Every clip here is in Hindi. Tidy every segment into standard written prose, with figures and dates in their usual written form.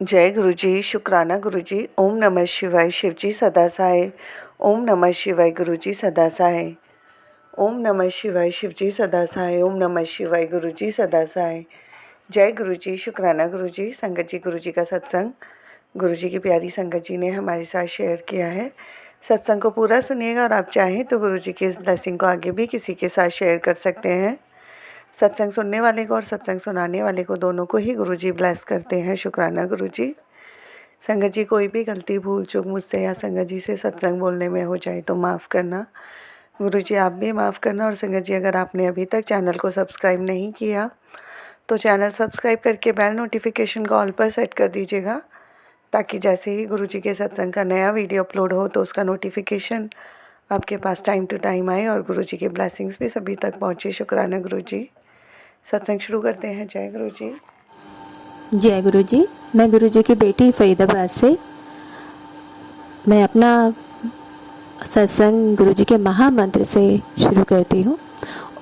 जय गुरु जी, शुक्राना गुरु जी। ओम नमः शिवाय। शिव जी सदा सहाय। ओम नमः शिवाय। गुरु जी सदा सहाय। ओम नमः शिवाय। शिव जी सदा सहाय। ओम नमः शिवाय। गुरु जी सदा सहाय। जय गुरु जी, शुक्राना गुरु जी। संगत जी, गुरु जी का सत्संग गुरु जी की प्यारी संगत जी ने हमारे साथ शेयर किया है। सत्संग को पूरा सुनिएगा और आप चाहें तो गुरु जी की इस ब्लेसिंग को आगे भी किसी के साथ शेयर कर सकते हैं। सत्संग सुनने वाले को और सत्संग सुनाने वाले को दोनों को ही गुरु जी ब्लेस करते हैं। शुक्राना गुरु जी। संगत जी, कोई भी गलती भूल चूक मुझसे या संगत जी से सत्संग बोलने में हो जाए तो माफ़ करना। गुरु जी आप भी माफ़ करना। और संगत जी, अगर आपने अभी तक चैनल को सब्सक्राइब नहीं किया तो चैनल सब्सक्राइब करके बेल नोटिफिकेशन को ऑल पर सेट कर दीजिएगा, ताकि जैसे ही गुरु जी के सत्संग का नया वीडियो अपलोड हो तो उसका नोटिफिकेशन आपके पास टाइम टू टाइम आए और गुरु जी के ब्लेसिंग्स भी सभी तक पहुँचे। शुक्राना गुरु जी। सत्संग शुरू करते हैं। जय गुरु जी। जय गुरु जी। मैं गुरु जी की बेटी फरीदाबाद से मैं अपना सत्संग गुरु जी के महामंत्र से शुरू करती हूँ।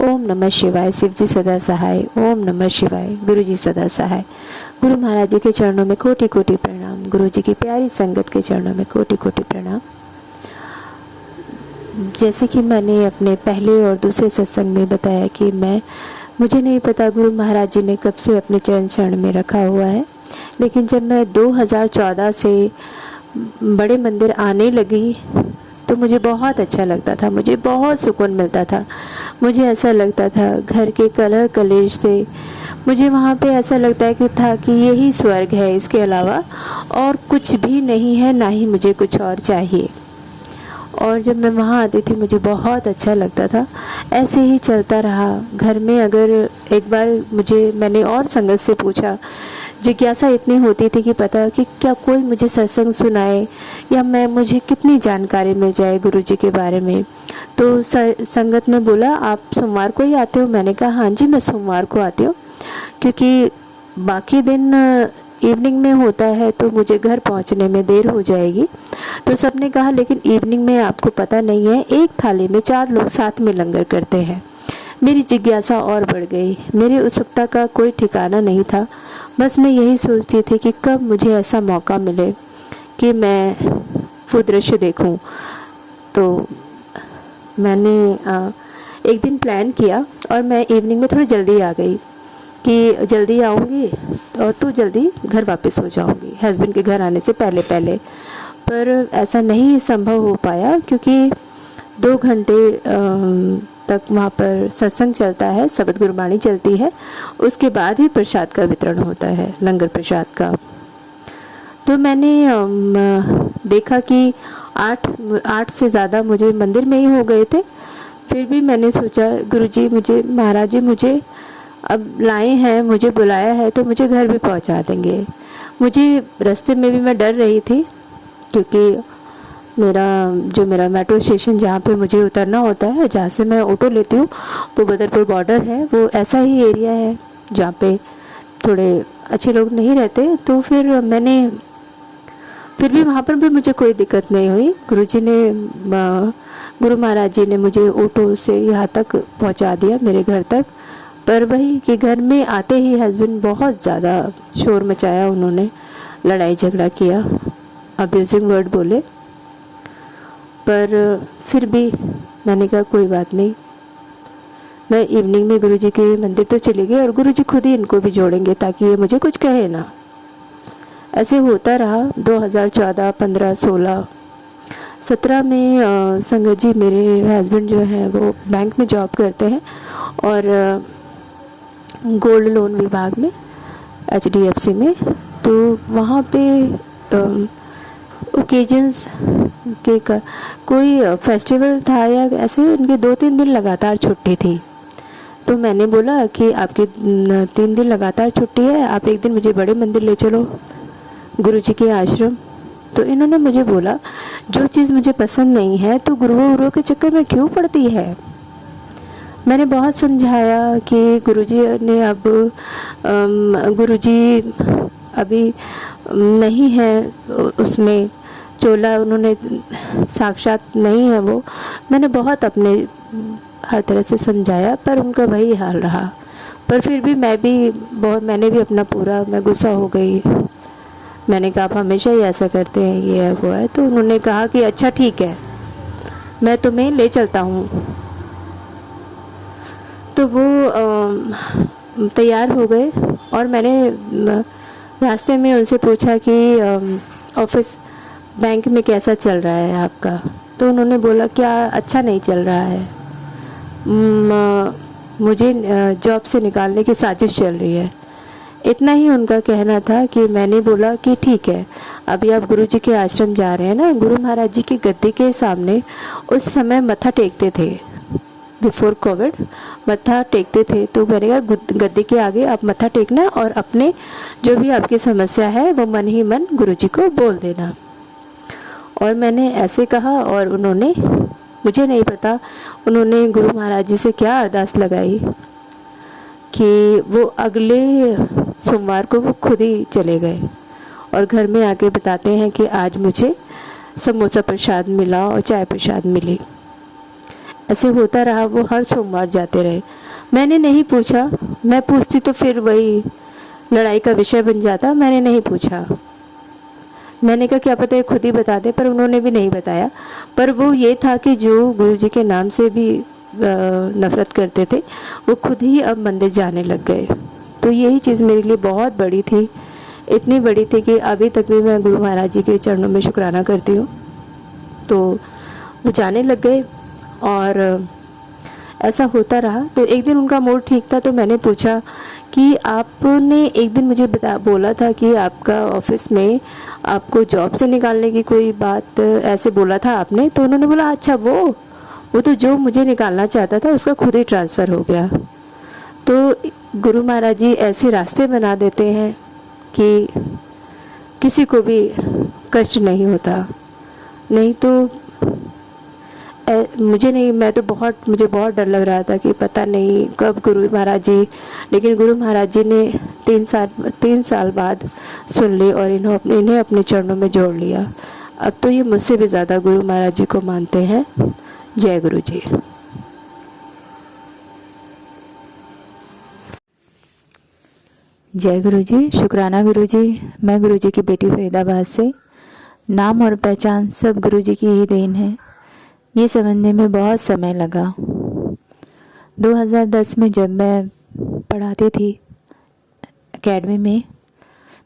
ओम नमः शिवाय। शिव जी सदा सहाय। ओम नमः शिवाय। गुरु जी सदा सहाय। गुरु महाराज जी के चरणों में कोटि कोटि प्रणाम। गुरु जी की प्यारी संगत के चरणों में कोटि कोटि प्रणाम। जैसे कि मैंने अपने पहले और दूसरे सत्संग में बताया कि मुझे नहीं पता गुरु महाराज जी ने कब से अपने चरण शरण में रखा हुआ है, लेकिन जब मैं 2014 से बड़े मंदिर आने लगी तो मुझे बहुत अच्छा लगता था, मुझे बहुत सुकून मिलता था। मुझे ऐसा लगता था घर के कलह कलेश से मुझे वहाँ पे ऐसा लगता है कि यही स्वर्ग है, इसके अलावा और कुछ भी नहीं है, ना ही मुझे कुछ और चाहिए। और जब मैं वहाँ आती थी मुझे बहुत अच्छा लगता था। ऐसे ही चलता रहा। घर में अगर एक बार मैंने और संगत से पूछा, जिज्ञासा इतनी होती थी कि पता कि क्या कोई मुझे सत्संग सुनाए या मुझे कितनी जानकारी मिल जाए गुरु जी के बारे में। तो संगत ने बोला आप सोमवार को ही आते हो? मैंने कहा हाँ जी, मैं सोमवार को आती हूँ, क्योंकि बाकी दिन इवनिंग में होता है तो मुझे घर पहुंचने में देर हो जाएगी। तो सबने कहा लेकिन इवनिंग में आपको पता नहीं है, एक थाली में 4 लोग साथ में लंगर करते हैं। मेरी जिज्ञासा और बढ़ गई। मेरी उत्सुकता का कोई ठिकाना नहीं था। बस मैं यही सोचती थी कि कब मुझे ऐसा मौका मिले कि मैं वो दृश्य देखूं। तो मैंने एक दिन प्लान किया और मैं इवनिंग में थोड़ी जल्दी आ गई कि जल्दी आऊँगी और तो जल्दी घर वापस हो जाऊँगी हस्बैंड के घर आने से पहले पहले। पर ऐसा नहीं संभव हो पाया, क्योंकि 2 घंटे तक वहाँ पर सत्संग चलता है, शबद गुरबाणी चलती है, उसके बाद ही प्रसाद का वितरण होता है, लंगर प्रसाद का। तो मैंने देखा कि 8 से ज़्यादा मुझे मंदिर में ही हो गए थे। फिर भी मैंने सोचा गुरुजी महाराज जी मुझे अब लाए हैं, मुझे बुलाया है तो मुझे घर भी पहुंचा देंगे। मुझे रास्ते में भी मैं डर रही थी, क्योंकि मेरा मेट्रो स्टेशन जहाँ पे मुझे उतरना होता है, जहाँ से मैं ऑटो लेती हूँ, वो बदरपुर बॉर्डर है। वो ऐसा ही एरिया है जहाँ पे थोड़े अच्छे लोग नहीं रहते। तो फिर भी वहाँ पर भी मुझे कोई दिक्कत नहीं हुई। गुरु महाराज जी ने मुझे ऑटो से यहाँ तक पहुँचा दिया, मेरे घर तक। पर वही कि घर में आते ही हस्बैंड बहुत ज़्यादा शोर मचाया, उन्होंने लड़ाई झगड़ा किया, अब्यूजिंग वर्ड बोले। पर फिर भी मैंने कहा कोई बात नहीं, मैं इवनिंग में गुरुजी के मंदिर तो चली गई और गुरुजी खुद ही इनको भी जोड़ेंगे ताकि ये मुझे कुछ कहे ना। ऐसे होता रहा। 2014, 15, 16, 17 में संगत जी मेरे हस्बैंड जो हैं वो बैंक में जॉब करते हैं और गोल्ड लोन विभाग में, HDFC में। तो वहाँ पे ओकेजन्स के कोई फेस्टिवल था या ऐसे, उनके 2-3 दिन लगातार छुट्टी थी। तो मैंने बोला कि आपकी 3 दिन लगातार छुट्टी है, आप एक दिन मुझे बड़े मंदिर ले चलो, गुरुजी के आश्रम। तो इन्होंने मुझे बोला जो चीज़ मुझे पसंद नहीं है तो गुरुओं के चक्कर में क्यों पड़ती है। मैंने बहुत समझाया कि गुरुजी अभी नहीं है उसमें, चोला उन्होंने साक्षात नहीं है वो। मैंने बहुत अपने हर तरह से समझाया, पर उनका वही हाल रहा। पर फिर भी मैंने भी अपना पूरा, मैं गुस्सा हो गई। मैंने कहा आप हमेशा ही ऐसा करते हैं, ये है वो है। तो उन्होंने कहा कि अच्छा ठीक है, मैं तुम्हें ले चलता हूँ। तो वो तैयार हो गए और मैंने रास्ते में उनसे पूछा कि ऑफिस बैंक में कैसा चल रहा है आपका। तो उन्होंने बोला क्या अच्छा नहीं चल रहा है, मुझे जॉब से निकालने की साजिश चल रही है। इतना ही उनका कहना था कि मैंने बोला कि ठीक है, अभी आप गुरुजी के आश्रम जा रहे हैं ना, गुरु महाराज जी की गद्दी के सामने उस समय मत्था टेकते थे, बिफोर कोविड मत्था टेकते थे। तो मैंने कहा गद्दी के आगे आप मत्था टेकना और अपने जो भी आपकी समस्या है वो मन ही मन गुरुजी को बोल देना। और मैंने ऐसे कहा और उन्होंने, मुझे नहीं पता उन्होंने गुरु महाराज जी से क्या अरदास लगाई कि वो अगले सोमवार को वो खुद ही चले गए और घर में आके बताते हैं कि आज मुझे समोसा प्रसाद मिला और चाय प्रसाद मिली। ऐसे होता रहा, वो हर सोमवार जाते रहे। मैंने नहीं पूछा, मैं पूछती तो फिर वही लड़ाई का विषय बन जाता। मैंने नहीं पूछा, मैंने कहा क्या पता है खुद ही बता दे, पर उन्होंने भी नहीं बताया। पर वो ये था कि जो गुरुजी के नाम से भी नफ़रत करते थे वो खुद ही अब मंदिर जाने लग गए। तो यही चीज़ मेरे लिए बहुत बड़ी थी, इतनी बड़ी थी कि अभी तक भी मैं गुरु महाराज जी के चरणों में शुक्राना करती हूँ। तो वो जाने लग गए और ऐसा होता रहा। तो एक दिन उनका मूड ठीक था, तो मैंने पूछा कि आपने एक दिन मुझे बोला था कि आपका ऑफिस में आपको जॉब से निकालने की कोई बात ऐसे बोला था आपने। तो उन्होंने बोला अच्छा वो तो जो मुझे निकालना चाहता था उसका खुद ही ट्रांसफ़र हो गया। तो गुरु महाराज जी ऐसे रास्ते बना देते हैं कि किसी को भी कष्ट नहीं होता। नहीं तो मुझे बहुत डर लग रहा था कि पता नहीं कब गुरु महाराज जी, लेकिन गुरु महाराज जी ने 3 साल बाद सुन ली और इन्हें अपने चरणों में जोड़ लिया। अब तो ये मुझसे भी ज़्यादा गुरु महाराज जी को मानते हैं। जय गुरु जी। जय गुरु जी, शुक्राना गुरु जी। मैं गुरु जी की बेटी फरीदाबाद से। नाम और पहचान सब गुरु जी की ही देन है। ये समझने में बहुत समय लगा। 2010 में जब मैं पढ़ाती थी एकेडमी में,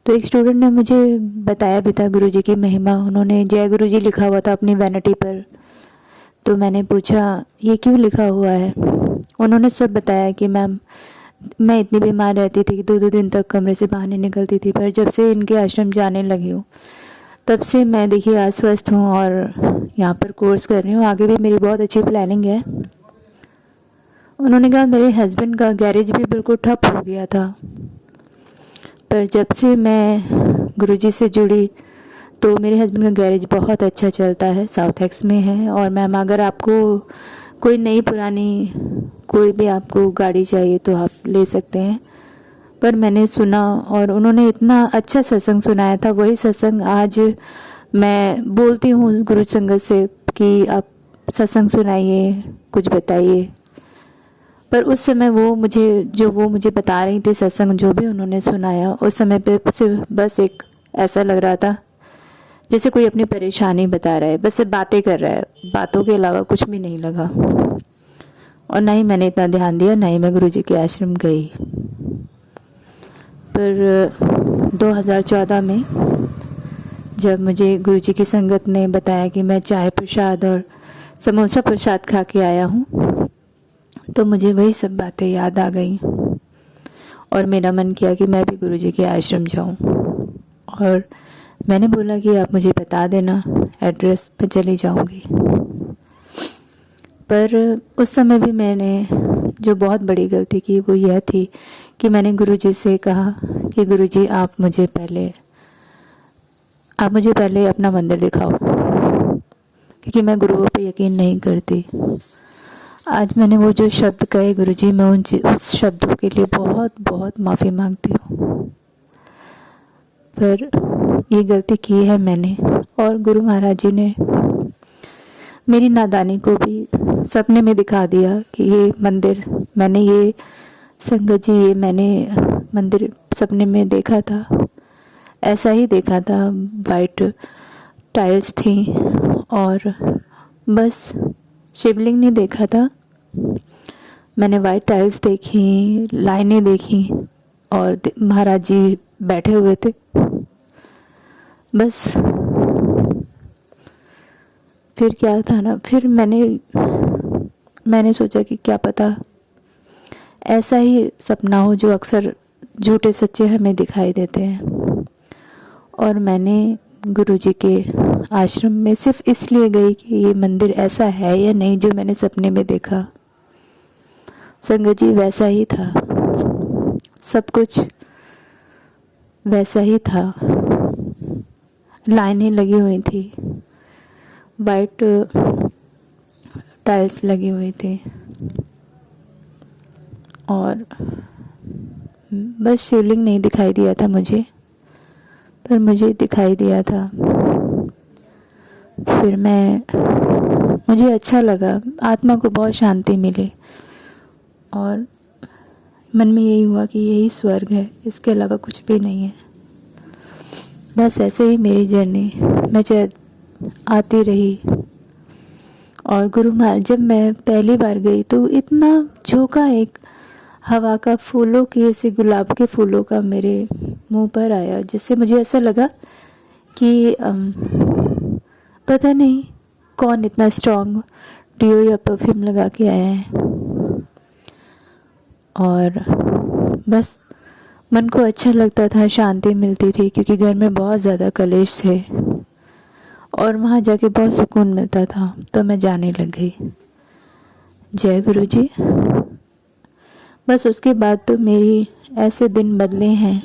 तो एक स्टूडेंट ने मुझे बताया भी था गुरु जी की महिमा। उन्होंने जय गुरु जी लिखा हुआ था अपनी वैनिटी पर। तो मैंने पूछा ये क्यों लिखा हुआ है। उन्होंने सब बताया कि मैम मैं इतनी बीमार रहती थी कि 2-2 दिन तक कमरे से बाहर नहीं निकलती थी, पर जब से इनके आश्रम जाने लगी हूँ तब से मैं देखिए आज स्वस्थ हूँ और यहाँ पर कोर्स कर रही हूँ। आगे भी मेरी बहुत अच्छी प्लानिंग है। उन्होंने कहा मेरे हस्बैंड का गैरेज भी बिल्कुल ठप हो गया था, पर जब से मैं गुरुजी से जुड़ी तो मेरे हस्बैंड का गैरेज बहुत अच्छा चलता है, साउथ एक्स में है। और मैम अगर आपको कोई नई पुरानी कोई भी आपको गाड़ी चाहिए तो आप ले सकते हैं। पर मैंने सुना और उन्होंने इतना अच्छा सत्संग सुनाया था, वही सत्संग आज मैं बोलती हूँ गुरु संगत से कि आप सत्संग सुनाइए, कुछ बताइए। पर उस समय वो मुझे बता रही थी सत्संग जो भी उन्होंने सुनाया, उस समय पे सिर्फ बस एक ऐसा लग रहा था जैसे कोई अपनी परेशानी बता रहा है, बस सिर्फ बातें कर रहा है, बातों के अलावा कुछ भी नहीं लगा। और ना ही मैंने इतना ध्यान दिया, ना ही मैं गुरुजी के आश्रम गई। पर 2014 में जब मुझे गुरुजी की संगत ने बताया कि मैं चाय प्रसाद और समोसा प्रसाद खा के आया हूँ, तो मुझे वही सब बातें याद आ गई और मेरा मन किया कि मैं भी गुरुजी के आश्रम जाऊँ। और मैंने बोला कि आप मुझे बता देना एड्रेस, पे चली जाऊँगी। पर उस समय भी मैंने जो बहुत बड़ी गलती की वो यह थी कि मैंने गुरुजी से कहा कि गुरुजी आप मुझे पहले अपना मंदिर दिखाओ, क्योंकि मैं गुरुओं पे यकीन नहीं करती। आज मैंने वो जो शब्द कहे गुरुजी, मैं उस शब्दों के लिए बहुत बहुत माफ़ी मांगती हूँ। पर ये गलती की है मैंने, और गुरु महाराज जी ने मेरी नादानी को भी सपने में दिखा दिया कि ये मंदिर मैंने मंदिर सपने में देखा था, ऐसा ही देखा था, वाइट टाइल्स थी और बस शिवलिंग नहीं देखा था। मैंने वाइट टाइल्स देखी, लाइनें देखी और महाराज जी बैठे हुए थे। बस फिर क्या था ना, फिर मैंने सोचा कि क्या पता ऐसा ही सपना हो जो अक्सर झूठे सच्चे हमें दिखाई देते हैं। और मैंने गुरुजी के आश्रम में सिर्फ इसलिए गई कि ये मंदिर ऐसा है या नहीं जो मैंने सपने में देखा। संगत जी वैसा ही था, सब कुछ वैसा ही था। लाइनें लगी हुई थी, वाइट टाइल्स लगी हुई थी और बस शिवलिंग नहीं दिखाई दिया था मुझे, पर मुझे दिखाई दिया था। फिर मुझे अच्छा लगा, आत्मा को बहुत शांति मिली और मन में यही हुआ कि यही स्वर्ग है, इसके अलावा कुछ भी नहीं है। बस ऐसे ही मेरी जर्नी मैं आती रही। और गुरु महाराज, जब मैं पहली बार गई तो इतना झोंका एक हवा का, फूलों की, ऐसे गुलाब के फूलों का मेरे मुंह पर आया, जिससे मुझे ऐसा लगा कि पता नहीं कौन इतना स्ट्रॉन्ग डिओ या परफ्यूम लगा के आया है। और बस मन को अच्छा लगता था, शांति मिलती थी, क्योंकि घर में बहुत ज़्यादा कलेश थे और वहाँ जाके बहुत सुकून मिलता था। तो मैं जाने लग गई। जय गुरु जी। बस उसके बाद तो मेरी ऐसे दिन बदले हैं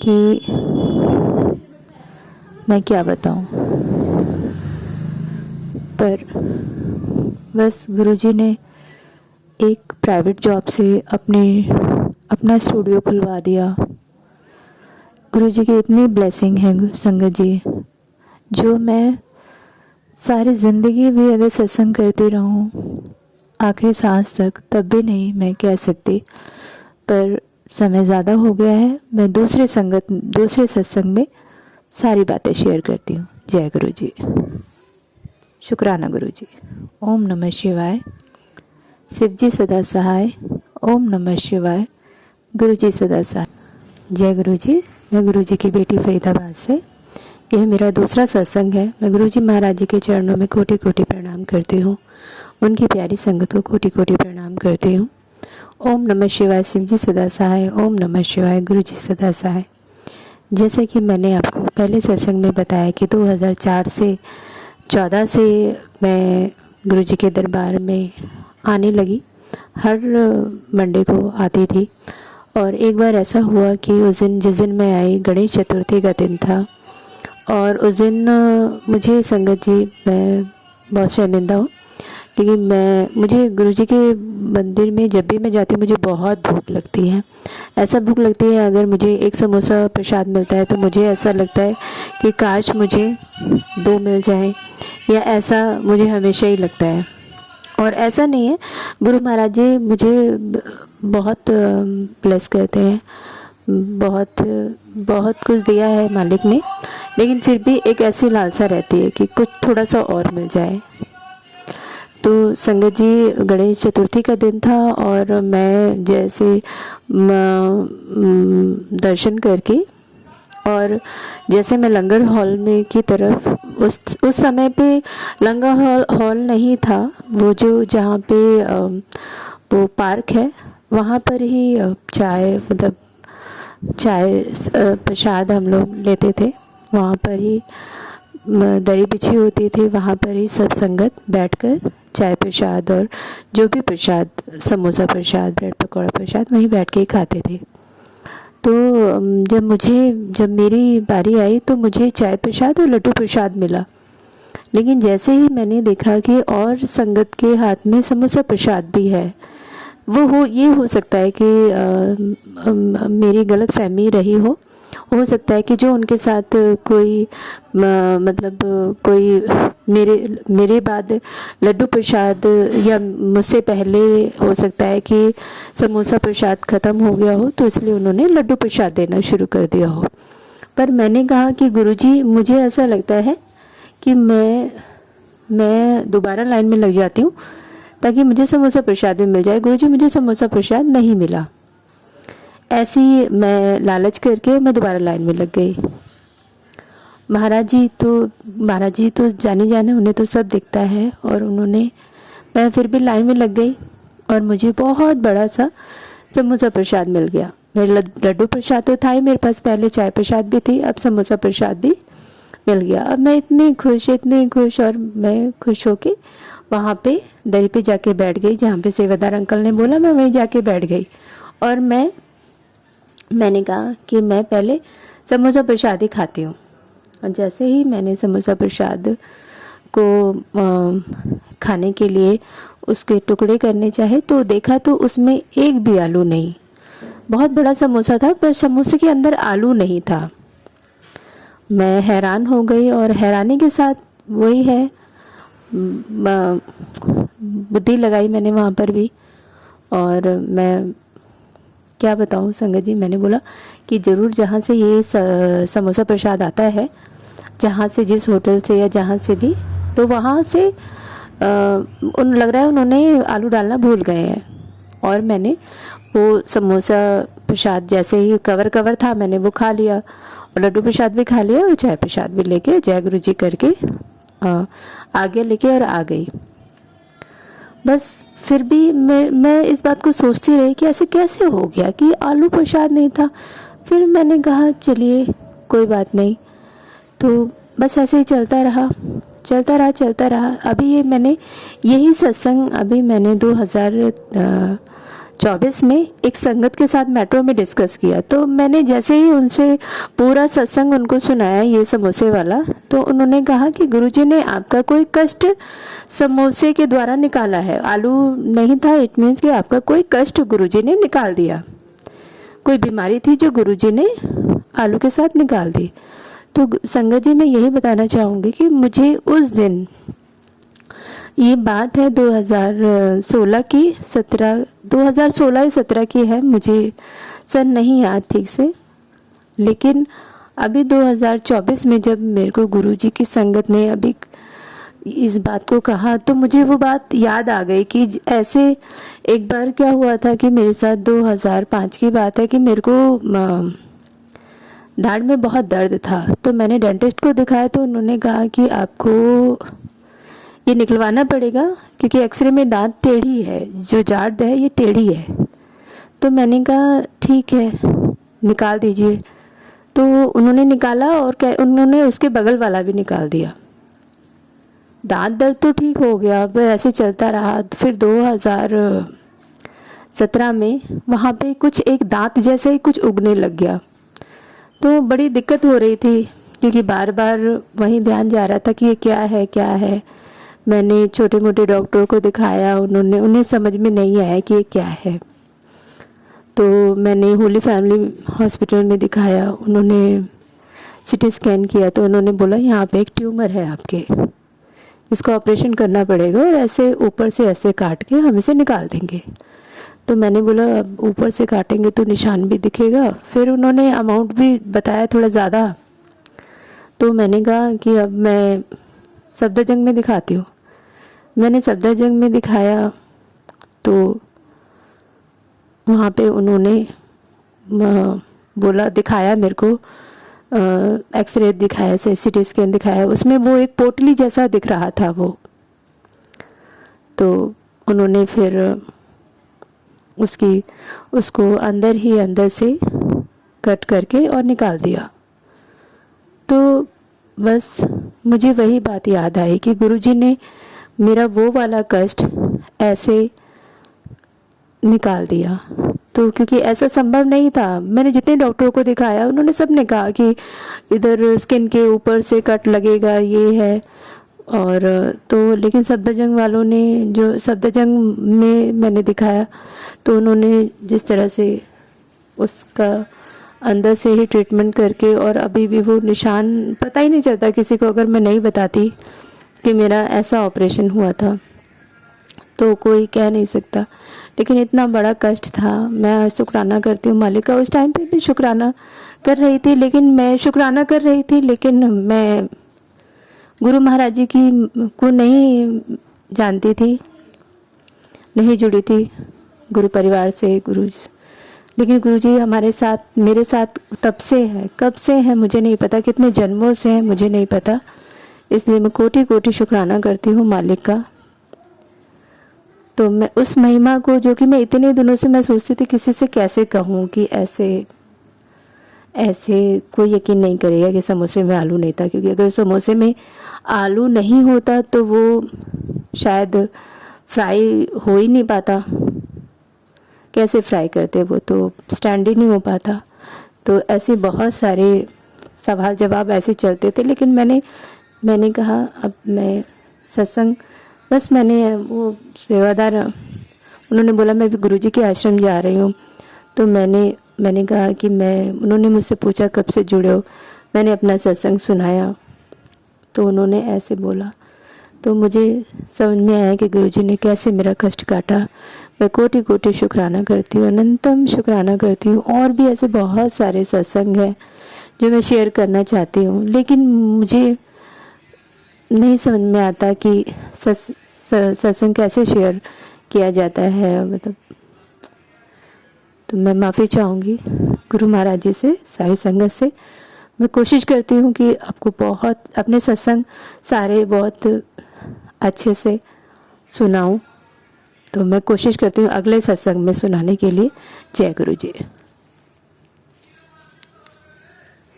कि मैं क्या बताऊं। पर बस गुरुजी ने एक प्राइवेट जॉब से अपना स्टूडियो खुलवा दिया। गुरुजी की इतनी ब्लेसिंग है संगत जी, जो मैं सारी ज़िंदगी भी अगर सत्संग करती रहूं आखिरी सांस तक, तब भी नहीं मैं कह सकती। पर समय ज़्यादा हो गया है, मैं दूसरे सत्संग में सारी बातें शेयर करती हूँ। जय गुरु जी। शुक्राना गुरु जी। ओम नमः शिवाय। शिव जी सदा सहाय। ओम नमः शिवाय। गुरु जी सदा सहाय। जय गुरु जी। मैं गुरु जी की बेटी फरीदाबाद से, यह मेरा दूसरा सत्संग है। मैं गुरु जी महाराज जी के चरणों में कोटि कोटि प्रणाम करती हूँ, उनकी प्यारी संगत को कोटि कोटि प्रणाम करती हूँ। ओम नमः शिवाय। शिव जी सदा सहाय। ओम नमः शिवाय। गुरु जी सदा सहाय। जैसे कि मैंने आपको पहले सत्संग में बताया कि 2014 से मैं गुरु जी के दरबार में आने लगी। हर मंडे को आती थी। और एक बार ऐसा हुआ कि उस दिन जिस दिन मैं आई, गणेश चतुर्थी का दिन था। और उस दिन मुझे संगत जी, मैं बहुत शर्मिंदा हूँ, क्योंकि मुझे गुरुजी के मंदिर में जब भी मैं जाती हूँ मुझे बहुत भूख लगती है। ऐसा भूख लगती है, अगर मुझे एक समोसा प्रसाद मिलता है तो मुझे ऐसा लगता है कि काश मुझे 2 मिल जाए, या ऐसा मुझे हमेशा ही लगता है। और ऐसा नहीं है, गुरु महाराज जी मुझे बहुत ब्लेस करते हैं, बहुत बहुत कुछ दिया है मालिक ने, लेकिन फिर भी एक ऐसी लालसा रहती है कि कुछ थोड़ा सा और मिल जाए। तो संगत जी, गणेश चतुर्थी का दिन था और मैं जैसे दर्शन करके, और जैसे मैं लंगर हॉल में की तरफ, उस समय पे लंगर हॉल नहीं था, वो जो जहाँ पे वो पार्क है वहाँ पर ही चाय प्रसाद हम लोग लेते थे। वहाँ पर ही दरी बिछी होती थी, वहाँ पर ही सब संगत बैठकर चाय प्रसाद और जो भी प्रसाद, समोसा प्रसाद, ब्रेड पकौड़ा प्रसाद, वहीं बैठ के ही खाते थे। तो जब मेरी बारी आई तो मुझे चाय प्रसाद और लड्डू प्रसाद मिला। लेकिन जैसे ही मैंने देखा कि और संगत के हाथ में समोसा प्रसाद भी है, ये हो सकता है कि मेरी गलत फहमी रही हो, हो सकता है कि जो उनके साथ कोई मतलब कोई मेरे बाद लड्डू प्रसाद या मुझसे पहले हो सकता है कि समोसा प्रसाद ख़त्म हो गया हो, तो इसलिए उन्होंने लड्डू प्रसाद देना शुरू कर दिया हो। पर मैंने कहा कि गुरुजी, मुझे ऐसा लगता है कि मैं दोबारा लाइन में लग जाती हूँ ताकि मुझे समोसा प्रसाद भी मिल जाए। गुरुजी, मुझे समोसा प्रसाद नहीं मिला। ऐसी मैं लालच करके मैं दोबारा लाइन में लग गई। महाराज जी तो जाने जाने, उन्हें तो सब दिखता है, और मैं फिर भी लाइन में लग गई और मुझे बहुत बड़ा सा समोसा प्रसाद मिल गया। मेरे लड्डू प्रसाद तो था ही मेरे पास, पहले चाय प्रसाद भी थी, अब समोसा प्रसाद भी मिल गया। अब मैं इतनी खुश, और मैं खुश होके वहाँ पे दरी पे जाके बैठ गई जहाँ पे सेवादार अंकल ने बोला। मैं वहीं जाके बैठ गई और मैंने कहा कि मैं पहले समोसा प्रसाद ही खाती हूँ। और जैसे ही मैंने समोसा प्रसाद को खाने के लिए उसके टुकड़े करने चाहे तो देखा तो उसमें एक भी आलू नहीं। बहुत बड़ा समोसा था पर समोसे के अंदर आलू नहीं था। मैं हैरान हो गई, और हैरानी के साथ वही है, बुद्धि लगाई मैंने वहाँ पर भी। और मैं क्या बताऊँ संगत जी, मैंने बोला कि ज़रूर जहाँ से ये समोसा प्रसाद आता है, जहाँ से, जिस होटल से या जहाँ से भी, तो वहाँ से लग रहा है उन्होंने आलू डालना भूल गए हैं। और मैंने वो समोसा प्रसाद जैसे ही कवर था, मैंने वो खा लिया, और लड्डू प्रसाद भी खा लिया, और चाय प्रसाद भी लेके जय गुरु जी करके आगे लेके और आ गई। बस फिर भी मैं इस बात को सोचती रही कि ऐसे कैसे हो गया कि आलू प्रसाद नहीं था। फिर मैंने कहा चलिए कोई बात नहीं, तो बस ऐसे ही चलता रहा। अभी यही सत्संग मैंने 2024 में एक संगत के साथ मेट्रो में डिस्कस किया। तो मैंने जैसे ही उनसे पूरा सत्संग उनको सुनाया ये समोसे वाला, तो उन्होंने कहा कि गुरुजी ने आपका कोई कष्ट समोसे के द्वारा निकाला है। आलू नहीं था, इट मीन्स कि आपका कोई कष्ट गुरुजी ने निकाल दिया। कोई बीमारी थी जो गुरुजी ने आलू के साथ निकाल दी। तो संगत जी, मैं यही बताना चाहूँगी कि मुझे उस दिन, ये बात है 2016 या 17 की है, मुझे सन नहीं याद ठीक से, लेकिन अभी 2024 में जब मेरे को गुरुजी की संगत ने अभी इस बात को कहा तो मुझे वो बात याद आ गई कि ऐसे एक बार क्या हुआ था कि मेरे साथ 2005 की बात है कि मेरे को दाढ़ में बहुत दर्द था। तो मैंने डेंटिस्ट को दिखाया तो उन्होंने कहा कि आपको ये निकलवाना पड़ेगा क्योंकि एक्सरे में दांत टेढ़ी है, जो जाड़ है ये टेढ़ी है। तो मैंने कहा ठीक है निकाल दीजिए। तो उन्होंने निकाला और उन्होंने उसके बगल वाला भी निकाल दिया। दांत दर्द तो ठीक हो गया, अब ऐसे चलता रहा। फिर 2017 में वहाँ पे कुछ एक दांत जैसे ही कुछ उगने लग गया, तो बड़ी दिक्कत हो रही थी क्योंकि बार बार वहीं ध्यान जा रहा था कि ये क्या है। मैंने छोटे मोटे डॉक्टरों को दिखाया, उन्हें समझ में नहीं आया कि ये क्या है। तो मैंने होली फैमिली हॉस्पिटल में दिखाया, उन्होंने सीटी स्कैन किया तो उन्होंने बोला यहाँ पे एक ट्यूमर है आपके, इसका ऑपरेशन करना पड़ेगा और ऐसे ऊपर से ऐसे काट के हम इसे निकाल देंगे। तो मैंने बोला अब ऊपर से काटेंगे तो निशान भी दिखेगा। फिर उन्होंने अमाउंट भी बताया थोड़ा ज़्यादा, तो मैंने कहा कि अब मैं सफदरजंग में दिखाती हूँ। मैंने सफदरजंग में दिखाया तो वहाँ पे उन्होंने बोला, दिखाया मेरे को, एक्सरे दिखाया, सीटी स्कैन दिखाया, उसमें वो एक पोटली जैसा दिख रहा था वो। तो उन्होंने फिर उसको अंदर से कट करके और निकाल दिया। तो बस मुझे वही बात याद आई कि गुरुजी ने मेरा वो वाला कष्ट ऐसे निकाल दिया। तो क्योंकि ऐसा संभव नहीं था, मैंने जितने डॉक्टरों को दिखाया उन्होंने सब ने कहा कि इधर स्किन के ऊपर से कट लगेगा, ये है। और तो लेकिन सफदरजंग वालों ने, जो सफदरजंग में मैंने दिखाया, तो उन्होंने जिस तरह से उसका अंदर से ही ट्रीटमेंट करके, और अभी भी वो निशान पता ही नहीं चलता किसी को अगर मैं नहीं बताती कि मेरा ऐसा ऑपरेशन हुआ था, तो कोई कह नहीं सकता। लेकिन इतना बड़ा कष्ट था। मैं शुक्राना करती हूँ मालिक का। उस टाइम पे भी शुक्राना कर रही थी, लेकिन मैं शुक्राना कर रही थी, लेकिन मैं गुरु महाराज जी की को नहीं जानती थी, नहीं जुड़ी थी गुरु परिवार से, लेकिन गुरुजी हमारे साथ, मेरे साथ तब से हैं, कब से हैं मुझे नहीं पता, कितने जन्मों से हैं मुझे नहीं पता। इसलिए मैं कोटि कोटि शुक्राना करती हूँ मालिक का। तो मैं उस महिमा को, जो कि मैं इतने दिनों से मैं सोचती थी किसी से कैसे कहूँ कि ऐसे कोई यकीन नहीं करेगा कि समोसे में आलू नहीं था, क्योंकि अगर समोसे में आलू नहीं होता तो वो शायद फ्राई हो ही नहीं पाता। कैसे फ्राई करते, वो तो स्टैंड ही नहीं हो पाता। तो ऐसे बहुत सारे सवाल जवाब ऐसे चलते थे, लेकिन मैंने कहा अब मैं सत्संग, बस मैंने वो सेवादार, उन्होंने बोला मैं भी गुरुजी के आश्रम जा रही हूँ, तो मैंने कहा कि उन्होंने मुझसे पूछा कब से जुड़े हो, मैंने अपना सत्संग सुनाया, तो उन्होंने ऐसे बोला, तो मुझे समझ में आया कि गुरुजी ने कैसे मेरा कष्ट काटा। मैं कोटि कोटि शुक्राना करती हूँ, अनंतम शुक्राना करती हूँ। और भी ऐसे बहुत सारे सत्संग हैं जो मैं शेयर करना चाहती हूँ, लेकिन मुझे नहीं समझ में आता कि सत्संग कैसे शेयर किया जाता है, मतलब। तो मैं माफ़ी चाहूँगी गुरु महाराज जी से, सारी संगत से। मैं कोशिश करती हूँ कि आपको बहुत अपने सत्संग सारे बहुत अच्छे से सुनाऊँ, तो मैं कोशिश करती हूँ अगले सत्संग में सुनाने के लिए। जय गुरु जी।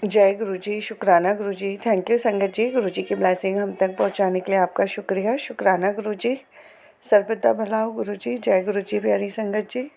जय गुरु जी, शुक्राना गुरु जी, थैंक यू संगत जी। गुरु जी की ब्लेसिंग हम तक पहुंचाने के लिए आपका शुक्रिया, शुक्राना गुरु जी। सर्वदा भला हो गुरु जी। जय गुरु जी प्यारी संगत जी।